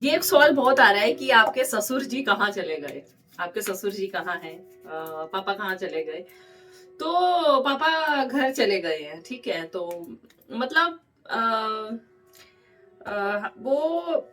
ये एक सवाल बहुत आ रहा है कि आपके ससुर जी कहाँ चले गए। आपके ससुर जी कहाँ हैं? पापा कहाँ चले गए? तो पापा घर चले गए हैं, ठीक है। तो मतलब वो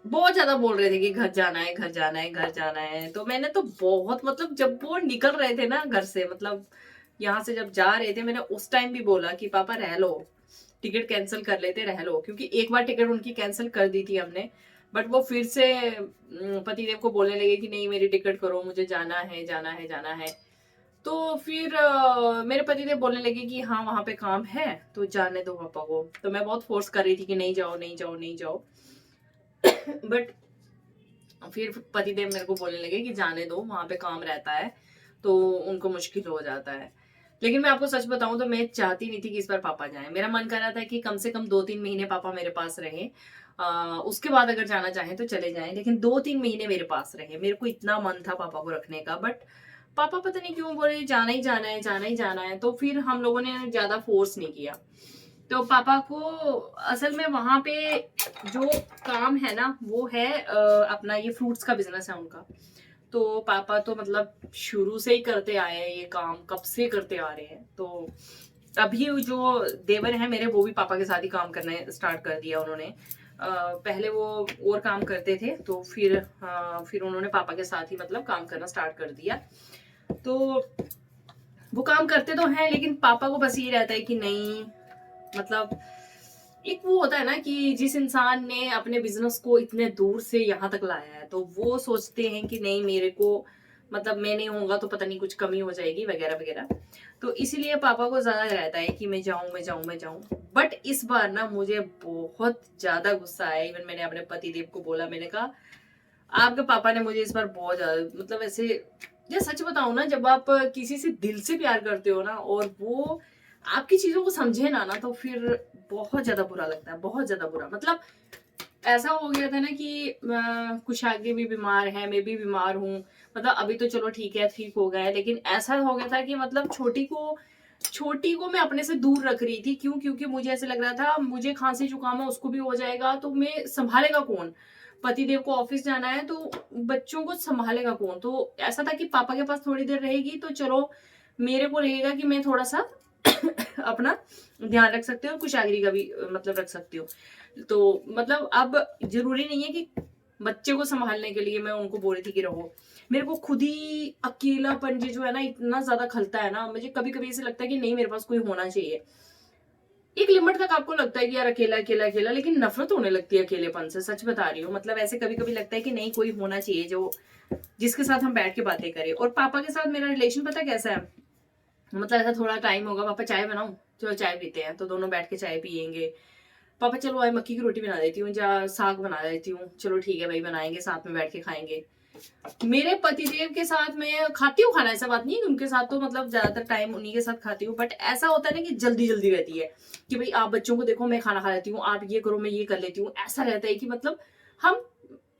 बहुत ज्यादा बोल रहे थे कि घर जाना है, घर जाना है, घर जाना है। तो मैंने तो बहुत, मतलब जब वो निकल रहे थे ना घर से, मतलब यहाँ से जब जा रहे थे, मैंने उस टाइम भी बोला कि पापा रह लो, टिकट कैंसिल कर लेते, रह लो। क्योंकि एक बार टिकट उनकी कैंसिल कर दी थी हमने, बट वो फिर से पतिदेव को बोलने लगे कि नहीं मेरी टिकट करो, मुझे जाना है, जाना है, जाना है। तो फिर मेरे पतिदेव बोलने लगे कि हाँ वहां पे काम है तो जाने दो पापा को। तो मैं बहुत फोर्स कर रही थी कि नहीं जाओ, नहीं जाओ, नहीं जाओ। बट फिर पतिदेव मेरे को बोलने लगे कि जाने दो, वहां पे काम रहता है तो उनको मुश्किल हो जाता है। लेकिन मैं आपको सच बताऊं तो मैं चाहती नहीं थी कि इस बार पापा जाएं। मेरा मन कर रहा था कि कम से कम 2-3 महीने पापा मेरे पास रहे, उसके बाद अगर जाना चाहें तो चले जाएं, लेकिन 2-3 महीने मेरे पास रहे। मेरे को इतना मन था पापा को रखने का, बट पापा पता नहीं क्यों बोले जाना ही जाना है, जाना ही जाना है। तो फिर हम लोगों ने ज्यादा फोर्स नहीं किया। तो पापा को असल में वहां पे जो काम है ना वो है अपना ये फ्रूट्स का बिजनेस है उनका। तो पापा तो मतलब शुरू से ही करते आए हैं, ये काम कब से करते आ रहे हैं। तो अभी जो देवर है मेरे, वो भी पापा के साथ ही काम करना स्टार्ट कर दिया उन्होंने। पहले वो और काम करते थे, तो फिर उन्होंने पापा के साथ ही मतलब काम करना स्टार्ट कर दिया। तो वो काम करते तो हैं, लेकिन पापा को बस ये रहता है कि नहीं, मतलब एक वो होता है ना कि जिस इंसान ने अपने बिजनेस को इतने दूर से यहाँ तक लाया है, तो वो सोचते हैं कि नहीं मेरे को, मतलब मैं नहीं होऊंगा तो पता नहीं कुछ कमी हो जाएगी वगैरह वगैरह। तो इसीलिए पापा को ज्यादा रहता है कि मैं जाऊं, मैं जाऊं, मैं जाऊं। बट इस बार ना मुझे बहुत ज्यादा गुस्सा आया। इवन मैंने अपने पति देव को बोला, मैंने कहा आपके पापा ने मुझे इस बार बहुत ज्यादा, मतलब ऐसे, या सच बताऊं ना, जब आप किसी से दिल से प्यार करते हो ना और वो आपकी चीजों को समझे ना तो फिर बहुत ज्यादा बुरा लगता है, बहुत ज्यादा बुरा। मतलब ऐसा हो गया था ना कि कुशाग्र भी बीमार है, मैं भी बीमार हूँ। मतलब अभी तो चलो ठीक है, ठीक हो गया है, लेकिन ऐसा हो गया था कि मतलब छोटी को मैं अपने से दूर रख रही थी। क्यों? क्योंकि मुझे ऐसे लग रहा था मुझे खांसी जुकाम है, उसको भी हो जाएगा तो मैं संभालेगा कौन? पतिदेव को ऑफिस जाना है तो बच्चों को संभालेगा कौन? तो ऐसा था कि पापा के पास थोड़ी देर रहेगी तो चलो मेरे को रहेगा कि मैं थोड़ा सा अपना ध्यान रख सकती हूँ, कुशाग्री का भी मतलब रख सकती हूँ। तो मतलब अब जरूरी नहीं है कि बच्चे को संभालने के लिए मैं उनको बोल रही थी कि रहो। मेरे को खुद ही अकेलापन जो है ना इतना ज्यादा खलता है ना, मुझे कभी कभी ऐसे लगता है कि नहीं मेरे पास कोई होना चाहिए। एक लिमिट तक आपको लगता है कि यार अकेला अकेला अकेला, लेकिन नफरत होने लगती है अकेलेपन से, सच बता रही हूँ। मतलब ऐसे कभी कभी लगता है कि नहीं कोई होना चाहिए जो जिसके साथ हम बैठ के बातें करें। और पापा के साथ मेरा रिलेशन पता कैसा है, मतलब ऐसा थोड़ा टाइम होगा, पापा चाय बनाऊं, चलो चाय पीते हैं, तो दोनों बैठ के चाय पियेंगे। पापा चलो आज मक्की की रोटी बना देती हूँ या साग बना देती हूँ, चलो ठीक है भाई बनाएंगे, साथ में बैठ के खाएंगे। मेरे पतिदेव के साथ मैं खाती हूँ खाना, ऐसा बात नहीं है, उनके साथ तो मतलब ज्यादातर टाइम उन्हीं के साथ खाती हूँ। बट ऐसा होता है ना कि जल्दी जल्दी रहती है कि भाई आप बच्चों को देखो मैं खाना खा लेती हूँ, आप ये करो मैं ये कर लेती हूँ। ऐसा रहता है कि मतलब हम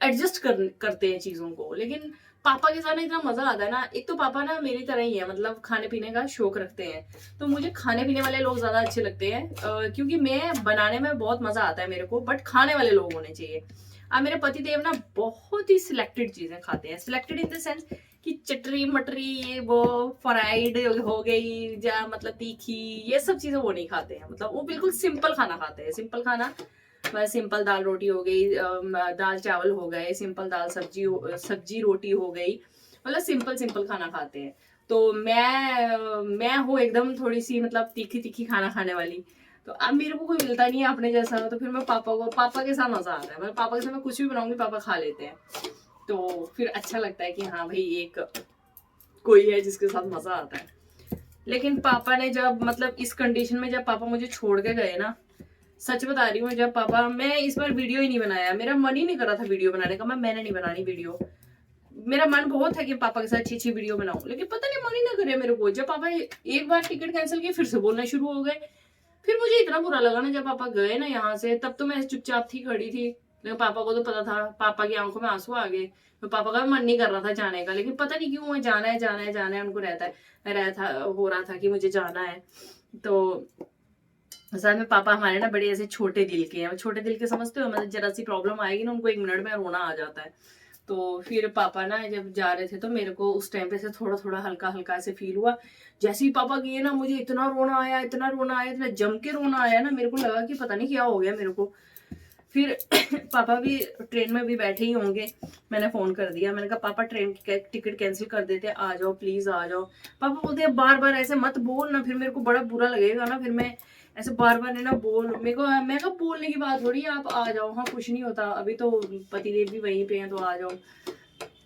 एडजस्ट करते हैं चीजों को। लेकिन पापा के साथ ना इतना मजा आता है ना। एक तो पापा ना मेरी तरह ही है, मतलब खाने पीने का शौक रखते हैं। तो मुझे खाने पीने वाले लोग ज्यादा अच्छे लगते हैं, क्योंकि मैं बनाने में बहुत मजा आता है मेरे को, बट खाने वाले लोग होने चाहिए। अब मेरे पति देव ना बहुत ही सिलेक्टेड चीजें खाते हैं, सिलेक्टेड इन द सेंस कि चटरी मटरी ये वो फ्राइड हो गई या मतलब तीखी, ये सब चीजें वो नहीं खाते हैं। मतलब वो बिल्कुल सिंपल खाना खाते हैं, सिंपल खाना। बस सिंपल दाल रोटी हो गई, दाल चावल हो गए, सिंपल दाल सब्जी सब्जी रोटी हो गई, मतलब सिंपल सिंपल खाना खाते हैं। तो मैं हूँ एकदम थोड़ी सी मतलब तीखी तीखी खाना खाने वाली। तो अब मेरे को कोई मिलता नहीं है अपने जैसा, तो फिर मैं पापा के साथ मजा आता है। मतलब पापा के साथ मैं कुछ भी बनाऊंगी पापा खा लेते हैं। तो फिर अच्छा लगता है कि हाँ भाई एक कोई है जिसके साथ मजा आता है। लेकिन पापा ने जब मतलब इस कंडीशन में जब पापा मुझे छोड़ के गए ना, सच बता रही हूँ, जब पापा, मैं इस बार वीडियो ही नहीं बनाया, मेरा मन ही नहीं कर रहा था वीडियो बनाने का। मैंने नहीं बनानी वीडियो। मेरा मन बहुत है कि पापा के साथ अच्छी अच्छी वीडियो बनाऊं, लेकिन पता नहीं मन ही ना करे मेरे को। जब पापा एक बार टिकट कैंसिल किए फिर से बोलना शुरू हो गए। फिर मुझे इतना बुरा लगा ना जब पापा गए ना यहाँ से, तब तो मैं चुपचाप थी खड़ी थी, लेकिन पापा को तो पता था, पापा की आंखों में आंसू आ गए। तो पापा का मन नहीं कर रहा था जाने का, लेकिन पता नहीं क्यों जाना है, जाना है, जाना है, उनको रहता है, रहता हो रहा था कि मुझे जाना है। तो असल में पापा हमारे ना बड़े ऐसे छोटे दिल के हैं। छोटे दिल के समझते हो, मतलब जरा सी प्रॉब्लम आएगी ना उनको 1 मिनट में रोना आ जाता है। तो फिर पापा ना जब जा रहे थे तो मेरे को उस टाइम पे से थोड़ा-थोड़ा हल्का-हल्का ऐसे फ़ील हुआ। जैसे ही पापा गए ना मुझे इतना रोना आया, इतना रोना आया, इतना जम के रोना आया ना, मेरे को लगा कि पता नहीं क्या हो गया मेरे को। फिर पापा भी ट्रेन में भी बैठे ही होंगे। मैंने फ़ोन कर दिया, मैंने कहा पापा ट्रेन की टिकट कैंसिल कर देते हैं, आ जाओ प्लीज़ आ जाओ। पापा बोलते हैं बार-बार ऐसे मत बोल ना, फिर मेरे को बड़ा बुरा लगेगा ना, फिर मैं ऐसे बार-बार है ना बोल मेरे को, मैं कहा बोलने की बात थोड़ी है, आप आ जाओ, हाँ कुछ नहीं होता, अभी तो पतिदेव भी वहीं पे हैं तो आ जाओ।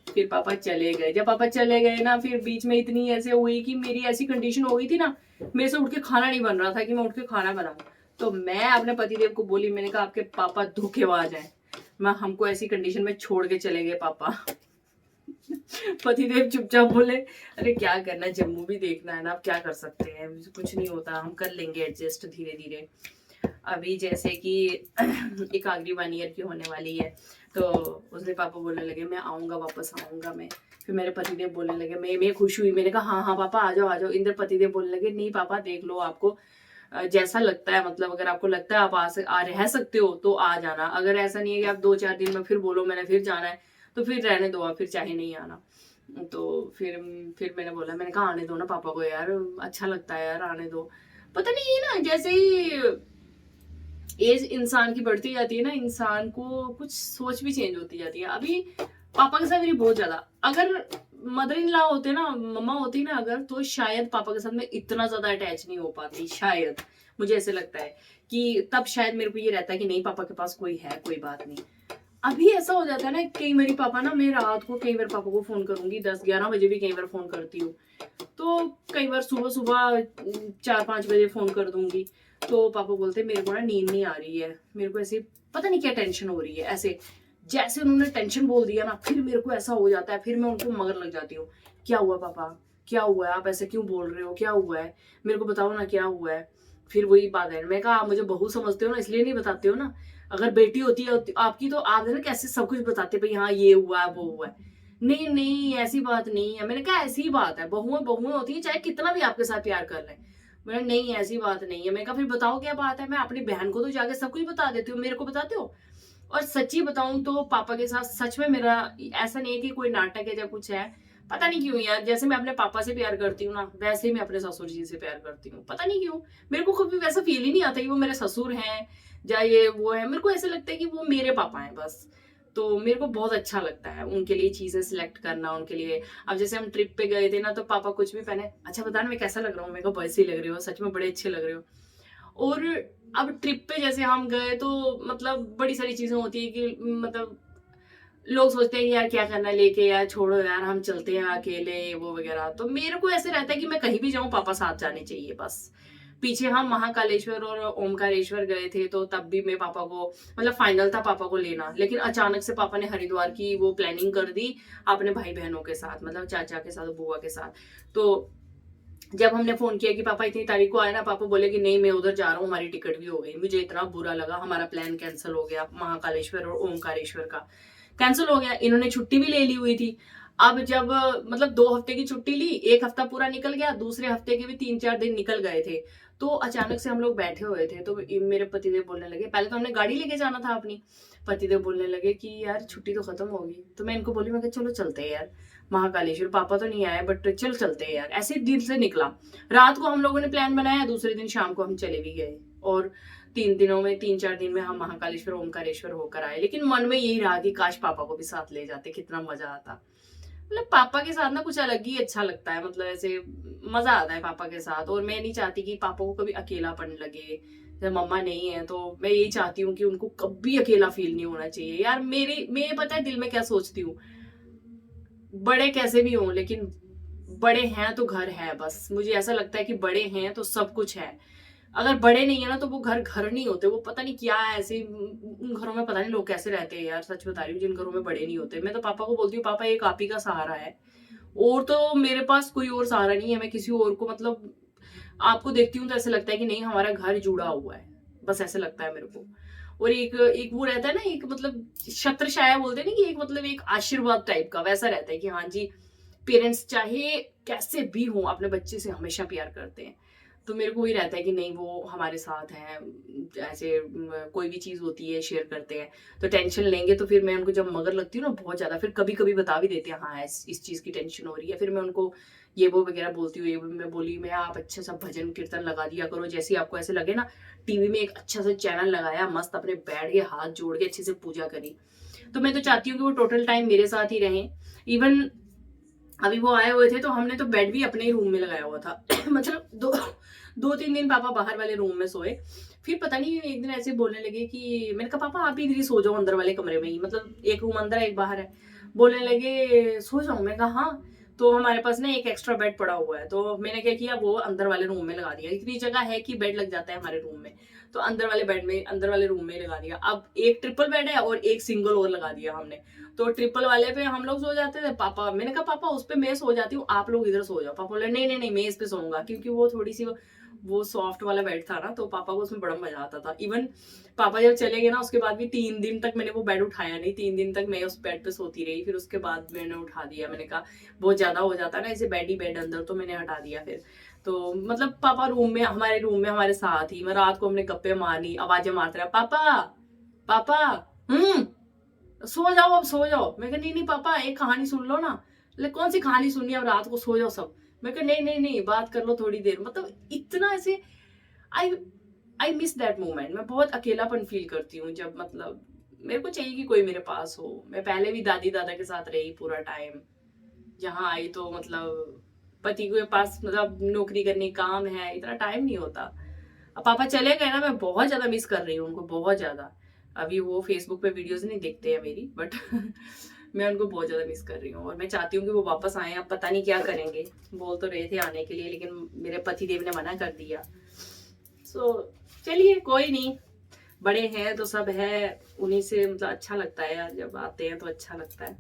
फिर पापा चले गए। जब पापा चले गए ना, फिर बीच में इतनी ऐसे हुई कि मेरी ऐसी कंडीशन हो गई थी ना, मेरे से उठ के खाना नहीं बन रहा था कि मैं उठ के खाना बनाऊं। तो मैं अपने पतिदेव को बोली, मैंने कहा आपके पापा धोखेबाज हैं, मैं हमको ऐसी कंडीशन में छोड़ के चले गए पापा। पतिदेव चुपचाप बोले अरे क्या करना, जम्मू भी देखना है ना, अब क्या कर सकते हैं, कुछ नहीं होता, हम कर लेंगे एडजस्ट धीरे धीरे। अभी जैसे कि एक आखिरी 1 ईयर की होने वाली है, तो उसने पापा बोलने लगे मैं आऊँगा, वापस आऊँगा मैं। फिर मेरे पतिदेव बोलने लगे, मैं खुश हुई, मैंने कहा हाँ हाँ पापा आ जाओ आ जाओ। इंद्र पतिदेव बोलने लगे नहीं पापा देख लो, आपको जैसा लगता है, मतलब अगर आपको लगता है आप रह सकते हो तो आ जाना, अगर ऐसा नहीं है कि आप 2-4 दिन में फिर बोलो मैंने फिर जाना है, तो फिर रहने दो, आप फिर चाहे नहीं आना। तो फिर मैंने बोला, मैंने कहा आने दो ना पापा को यार, अच्छा लगता है यार, आने दो। पता नहीं है ना, जैसे ही एज इंसान की बढ़ती जाती है ना, इंसान को कुछ सोच भी चेंज होती जाती है। अभी पापा के साथ मेरी बहुत ज्यादा, अगर मदर इन लॉ होते ना, मम्मा होती ना अगर, तो शायद पापा के साथ मैं इतना ज्यादा अटैच नहीं हो पाती, शायद। मुझे ऐसे लगता है कि तब शायद मेरे को ये रहता है कि नहीं पापा के पास कोई है, कोई बात नहीं। अभी ऐसा हो जाता है ना, कई मेरी पापा ना, मैं रात को कई बार पापा को फोन करूंगी, 10-11 बजे भी कई बार फोन करती हूँ, तो कई बार सुबह सुबह 4-5 बजे फोन कर दूंगी, तो पापा बोलते मेरे को ना नींद नहीं आ रही है, मेरे को ऐसे पता नहीं क्या टेंशन हो रही है, ऐसे जैसे उन्होंने टेंशन बोल दिया ना, फिर मेरे को ऐसा हो जाता है, फिर मैं उनको मगर लग जाती हूँ। क्या हुआ पापा, क्या हुआ है, आप ऐसे क्यों बोल रहे हो, क्या हुआ है, मेरे को बताओ ना क्या हुआ है। फिर वही बात है, मैं कहा आप मुझे बहू समझते हो ना, इसलिए नहीं बताते हो ना, अगर बेटी होती है आपकी तो आप ना कैसे सब कुछ बताते, भाई हाँ ये हुआ है वो हुआ है। नहीं नहीं ऐसी बात नहीं है, मैंने कहा ऐसी बात है, बहुएं बहुएं होती है, चाहे कितना भी आपके साथ प्यार कर लें। मैंने नहीं ऐसी बात नहीं है, मैंने कहा फिर बताओ क्या बात है, मैं अपनी बहन को तो जाके सब कुछ बता देती हूँ, मेरे को बताते हो। और सच्ची बताऊं तो पापा के साथ सच में मेरा ऐसा नहीं है कि कोई नाटक है या कुछ है, पता नहीं क्यों यार, जैसे मैं अपने पापा से प्यार करती हूँ ना, वैसे ही मैं अपने ससुर जी से प्यार करती हूँ, पता नहीं क्यों। मेरे को कभी वैसा फील ही नहीं आता कि वो मेरे ससुर हैं या ये वो है, मेरे को ऐसा लगता है कि वो मेरे पापा हैं बस। तो मेरे को बहुत अच्छा लगता है उनके लिए चीजें सिलेक्ट करना, उनके लिए। अब जैसे हम ट्रिप पे गए थे ना, तो पापा कुछ भी पहने, अच्छा बता ना मैं कैसा लग रहा हूँ, मेरे को वैसे ही लग रही हो, सच में बड़े अच्छे लग रहे हो। और अब ट्रिप पे जैसे हम गए तो मतलब बड़ी सारी चीजें होती है कि मतलब लोग सोचते हैं यार क्या करना लेके, यार छोड़ो यार हम चलते हैं अकेले वो वगैरह। तो मेरे को ऐसे रहता है कि मैं कहीं भी जाऊं पापा साथ जाने चाहिए बस। पीछे हम महाकालेश्वर और ओमकारेश्वर गए थे, तो तब भी मैं पापा को, मतलब फाइनल था पापा को लेना, लेकिन अचानक से पापा ने हरिद्वार की वो प्लानिंग कर दी अपने भाई बहनों के साथ, मतलब चाचा के साथ बुआ के साथ। तो जब हमने फोन किया कि पापा इतनी तारीख को आए ना, पापा बोले कि नहीं मैं उधर जा रहा हूँ, हमारी टिकट भी हो गई। मुझे इतना बुरा लगा, हमारा प्लान कैंसिल हो गया महाकालेश्वर और ओमकारेश्वर का, कैंसिल हो गया। इन्होंने छुट्टी भी ले ली हुई थी। अब जब मतलब 2 हफ्ते की छुट्टी ली, 1 हफ्ता पूरा निकल गया, दूसरे हफ्ते के भी 3-4 दिन निकल गए थे। तो अचानक से हम लोग बैठे हुए थे, तो मेरे पतिदेव बोलने लगे, पहले तो हमने गाड़ी लेके जाना था अपनी, पतिदेव बोलने लगे कि यार छुट्टी तो खत्म होगी। तो मैं इनको बोली, मैं चलो चलते हैं यार महाकालेश्वर, पापा तो नहीं आए बट चल चलते हैं यार। ऐसे दिल से निकला, रात को हम लोगों ने प्लान बनाया, दूसरे दिन शाम को हम चले भी गए, और 3 दिनों में 3-4 दिन में हम महाकालेश्वर ओमकारेश्वर होकर आए। लेकिन मन में यही रहा कि काश पापा को भी साथ ले जाते, कितना मजा आता। मतलब पापा के साथ ना कुछ अलग ही अच्छा लगता है, मतलब ऐसे मजा आता है पापा के साथ। और मैं नहीं चाहती कि पापा को कभी अकेलापन लगे, जब मम्मा नहीं है तो मैं यही चाहती हूँ कि उनको कभी अकेला फील नहीं होना चाहिए। यार मैं पता है दिल में क्या सोचती हूँ, बड़े कैसे भी हों लेकिन बड़े हैं तो घर है बस। मुझे ऐसा लगता है कि बड़े हैं तो सब कुछ है, अगर बड़े नहीं है ना तो वो घर घर नहीं होते। वो पता नहीं क्या है, ऐसे उन घरों में पता नहीं लोग कैसे रहते हैं यार, सच बता रही हूँ, जिन घरों में बड़े नहीं होते। मैं तो पापा को बोलती हूँ पापा एक आप ही का सहारा है, और तो मेरे पास कोई और सहारा नहीं है। मैं किसी और को, मतलब आपको देखती हूँ तो ऐसे लगता है कि नहीं हमारा घर जुड़ा हुआ है, बस ऐसे लगता है मेरे को। और एक एक वो रहता है ना, एक मतलब छत्र छाया बोलते हैं ना, कि एक मतलब एक आशीर्वाद टाइप का वैसा रहता है कि हाँ जी, पेरेंट्स चाहे कैसे भी हों अपने बच्चे से हमेशा प्यार करते हैं। तो मेरे को वही रहता है कि नहीं वो हमारे साथ हैं, ऐसे कोई भी चीज़ होती है शेयर करते हैं, तो टेंशन लेंगे तो फिर मैं उनको जब मगर लगती हूँ ना बहुत ज़्यादा, फिर कभी कभी बता भी देते हैं हाँ इस चीज़ की टेंशन हो रही है, फिर मैं उनको ये वो वगैरह बोलती हूँ। ये वो मैं बोली मैं आप अच्छा सा भजन कीर्तन लगा दिया करो, जैसे आपको ऐसे लगे ना, टीवी में एक अच्छा सा चैनल लगाया, मस्त अपने बैठ के हाथ जोड़ के अच्छे से पूजा करी। तो मैं तो चाहती हूँ कि वो टोटल टाइम मेरे साथ ही रहें। इवन अभी वो आए हुए थे तो हमने तो बेड भी अपने ही रूम में लगाया हुआ था मतलब 2-3 दिन पापा बाहर वाले रूम में सोए। फिर पता नहीं एक दिन ऐसे बोलने लगे कि मैंने कहा पापा आप इधर ही सो जाओ अंदर वाले कमरे में ही, मतलब एक रूम अंदर है एक बाहर है। बोलने लगे सो जाऊं, मैं कहा हाँ। तो हमारे पास ना एक एक्स्ट्रा बेड पड़ा हुआ है, तो मैंने क्या किया वो अंदर वाले रूम में लगा दिया, इतनी जगह है कि बेड लग जाता है हमारे रूम में, तो अंदर वाले रूम में लगा दिया। अब एक ट्रिपल बेड है और एक सिंगल और लगा दिया हमने। तो ट्रिपल वाले पे हम लोग सो जाते थे, पापा, मैंने कहा पापा उस पे मैं सो जाती हूँ, आप लोग इधर सो जाओ। पापा बोले नहीं नहीं नहीं मैं इस पे सोऊंगा, क्योंकि वो थोड़ी सी वो सॉफ्ट वाला बेड था ना, तो पापा को उसमें बड़ा मजा आता था। इवन पापा जब चले गए ना उसके बाद भी 3 दिन तक मैंने वो बेड उठाया नहीं, 3 दिन तक मैं उस बेड पे सोती रही। फिर उसके बाद मैंने उठा दिया, मैंने कहा बहुत ज्यादा हो जाता है ना ऐसे बेड ही बेड अंदर, तो मैंने हटा दिया फिर। तो मतलब पापा रूम में हमारे साथ ही, मैं रात को हमने गप्पे मारनी, आवाजें मारते रहा पापा पापा, हम्म सो जाओ अब सो जाओ। मैं कहा नहीं नहीं पापा एक कहानी सुन लो ना। बोले कौन सी कहानी सुननी है, अब रात को सो जाओ सब। मैं कहा नहीं नहीं नहीं बात कर लो थोड़ी देर, मतलब इतना ऐसे आई आई मिस दैट मोमेंट। मैं बहुत अकेलापन फील करती हूँ जब मतलब मेरे को चाहिए कि कोई मेरे पास हो। मैं पहले भी दादी दादा के साथ रही पूरा टाइम, यहाँ आई तो मतलब पति के पास मतलब नौकरी करनी काम है, इतना टाइम नहीं होता। अब पापा चले गए ना, मैं बहुत ज्यादा मिस कर रही हूँ उनको, बहुत ज्यादा। अभी वो फेसबुक पे वीडियोस नहीं देखते हैं मेरी, बट मैं उनको बहुत ज्यादा मिस कर रही हूँ और मैं चाहती हूँ कि वो वापस आए। अब पता नहीं क्या करेंगे, बोल तो रहे थे आने के लिए लेकिन मेरे पति देव ने मना कर दिया। सो चलिए कोई नहीं, बड़े हैं तो सब है, उन्हीं से मतलब अच्छा लगता है यार, जब आते हैं तो अच्छा लगता है।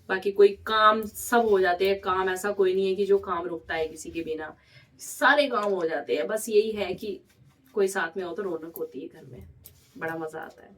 बाकी कोई काम सब हो जाते हैं, काम ऐसा कोई नहीं है कि जो काम रुकता है किसी के बिना, सारे काम हो जाते हैं। बस यही है कि कोई साथ में हो तो रौनक होती है घर में, बड़ा मजा आता है।